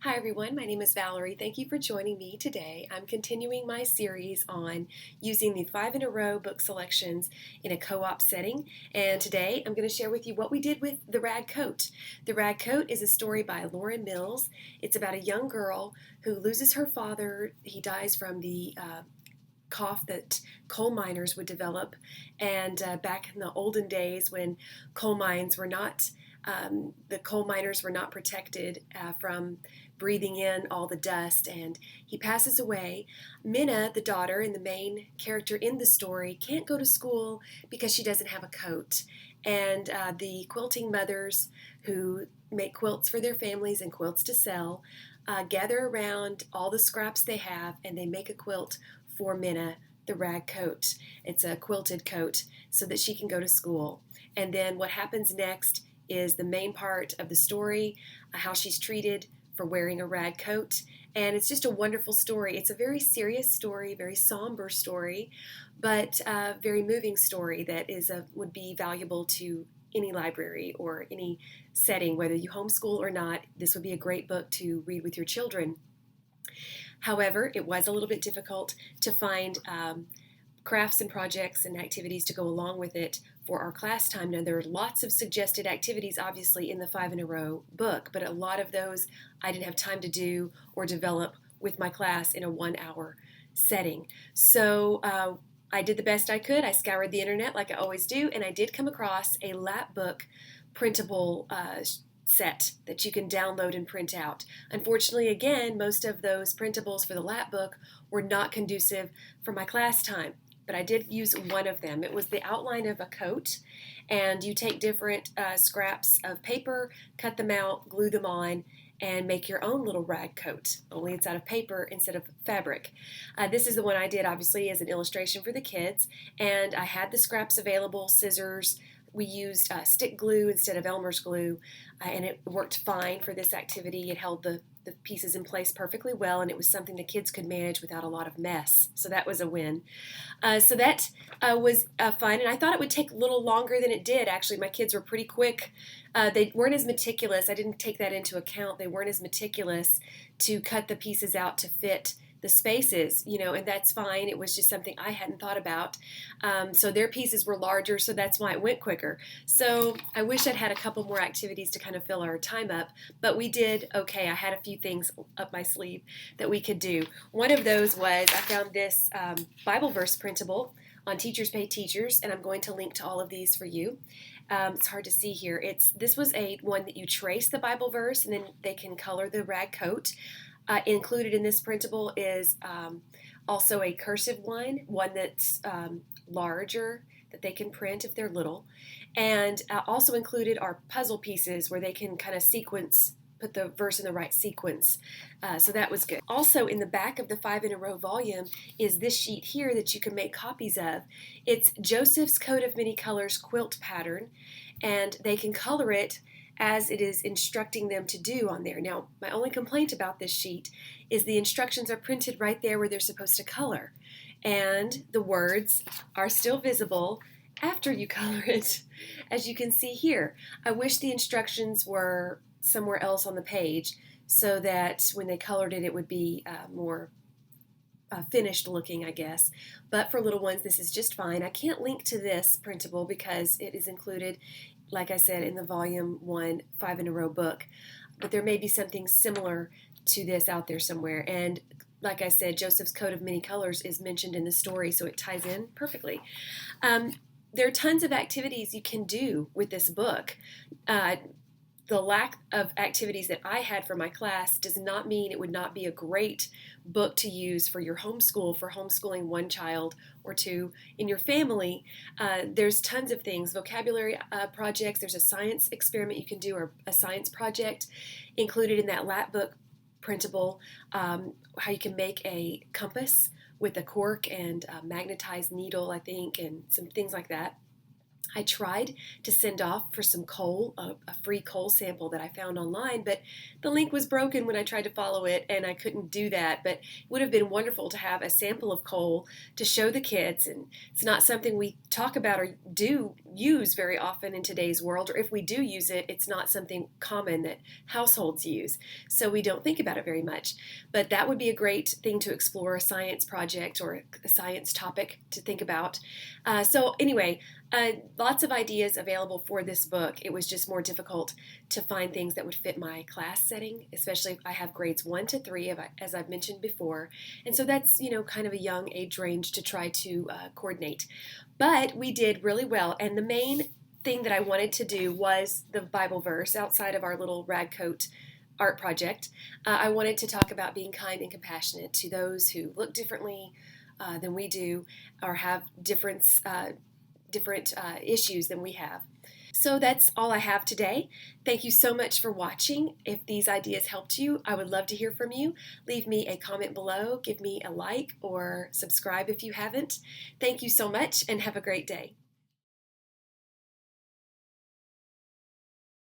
Hi everyone, my name is Valerie. Thank you for joining me today. I'm continuing my series on using the 5 in a row book selections in a co-op setting, and today I'm going to share with you what we did with The Rag Coat. The Rag Coat is a story by Lauren Mills. It's about a young girl who loses her father. He dies from the cough that coal miners would develop, and back in the olden days when coal mines were not the coal miners were not protected from breathing in all the dust, and he passes away. Minna, the daughter and the main character in the story, can't go to school because she doesn't have a coat. And the quilting mothers who make quilts for their families and quilts to sell gather around all the scraps they have, and they make a quilt for Minna, the rag coat. It's a quilted coat so that she can go to school. And then what happens next is the main part of the story, how she's treated for wearing a rag coat. And it's just a wonderful story. It's a very serious story, very somber story, but a very moving story that would be valuable to any library or any setting, whether you homeschool or not. This would be a great book to read with your children. However, it was a little bit difficult to find crafts and projects and activities to go along with it for our class time. Now, there are lots of suggested activities, obviously, in the 5 in a row book, but a lot of those I didn't have time to do or develop with my class in a 1 hour setting. So I did the best I could. I scoured the internet like I always do, and I did come across a lap book printable set that you can download and print out. Unfortunately, again, most of those printables for the lap book were not conducive for my class time, but I did use one of them. It was the outline of a coat, and you take different scraps of paper, cut them out, glue them on, and make your own little rag coat, only it's out of paper instead of fabric. This is the one I did, obviously, as an illustration for the kids, and I had the scraps available, scissors. We used stick glue instead of Elmer's glue, and it worked fine for this activity. It held the pieces in place perfectly well, and it was something the kids could manage without a lot of mess. So that was a win. So that was fun, and I thought it would take a little longer than it did. Actually, my kids were pretty quick. They weren't as meticulous. I didn't take that into account. They weren't as meticulous to cut the pieces out to fit the spaces, and that's fine. It was just something I hadn't thought about. So their pieces were larger, so that's why it went quicker. So I wish I'd had a couple more activities to kind of fill our time up, but we did okay. I had a few things up my sleeve that we could do. One of those was I found this Bible verse printable on Teachers Pay Teachers, and I'm going to link to all of these for you. It's hard to see here. This was a one that you trace the Bible verse, and then they can color the rag coat. Included in this printable is also a cursive one that's larger that they can print if they're little. And also included are puzzle pieces where they can kind of put the verse in the right sequence. So that was good. Also in the back of the 5 in a row volume is this sheet here that you can make copies of. It's Joseph's Coat of Many Colors quilt pattern, and they can color it as it is instructing them to do on there. Now, my only complaint about this sheet is the instructions are printed right there where they're supposed to color, and the words are still visible after you color it, as you can see here. I wish the instructions were somewhere else on the page so that when they colored it, it would be more finished looking, I guess. But for little ones, this is just fine. I can't link to this printable because it is included, like I said, in the volume 1 5 in a row book, but there may be something similar to this out there somewhere. And like I said, Joseph's Coat of Many Colors is mentioned in the story, so it ties in perfectly. There are tons of activities you can do with this book. The lack of activities that I had for my class does not mean it would not be a great book to use for your homeschool, for homeschooling one child or two in your family. There's tons of things, vocabulary projects. There's a science experiment you can do, or a science project included in that lap book printable, how you can make a compass with a cork and a magnetized needle, I think, and some things like that. I tried to send off for some coal, a free coal sample that I found online, but the link was broken when I tried to follow it and I couldn't do that. But it would have been wonderful to have a sample of coal to show the kids. And it's not something we talk about or do use very often in today's world, or if we do use it, it's not something common that households use. So we don't think about it very much. But that would be a great thing to explore, a science project or a science topic to think about. So anyway, lots of ideas available for this book. It was just more difficult to find things that would fit my class setting, especially if I have grades 1 to 3, as I've mentioned before. And so that's, kind of a young age range to try to coordinate. But we did really well. And the main thing that I wanted to do was the Bible verse outside of our little rag coat art project. I wanted to talk about being kind and compassionate to those who look differently than we do or have different issues than we have. So that's all I have today. Thank you so much for watching. If these ideas helped you, I would love to hear from you. Leave me a comment below, give me a like, or subscribe if you haven't. Thank you so much and have a great day.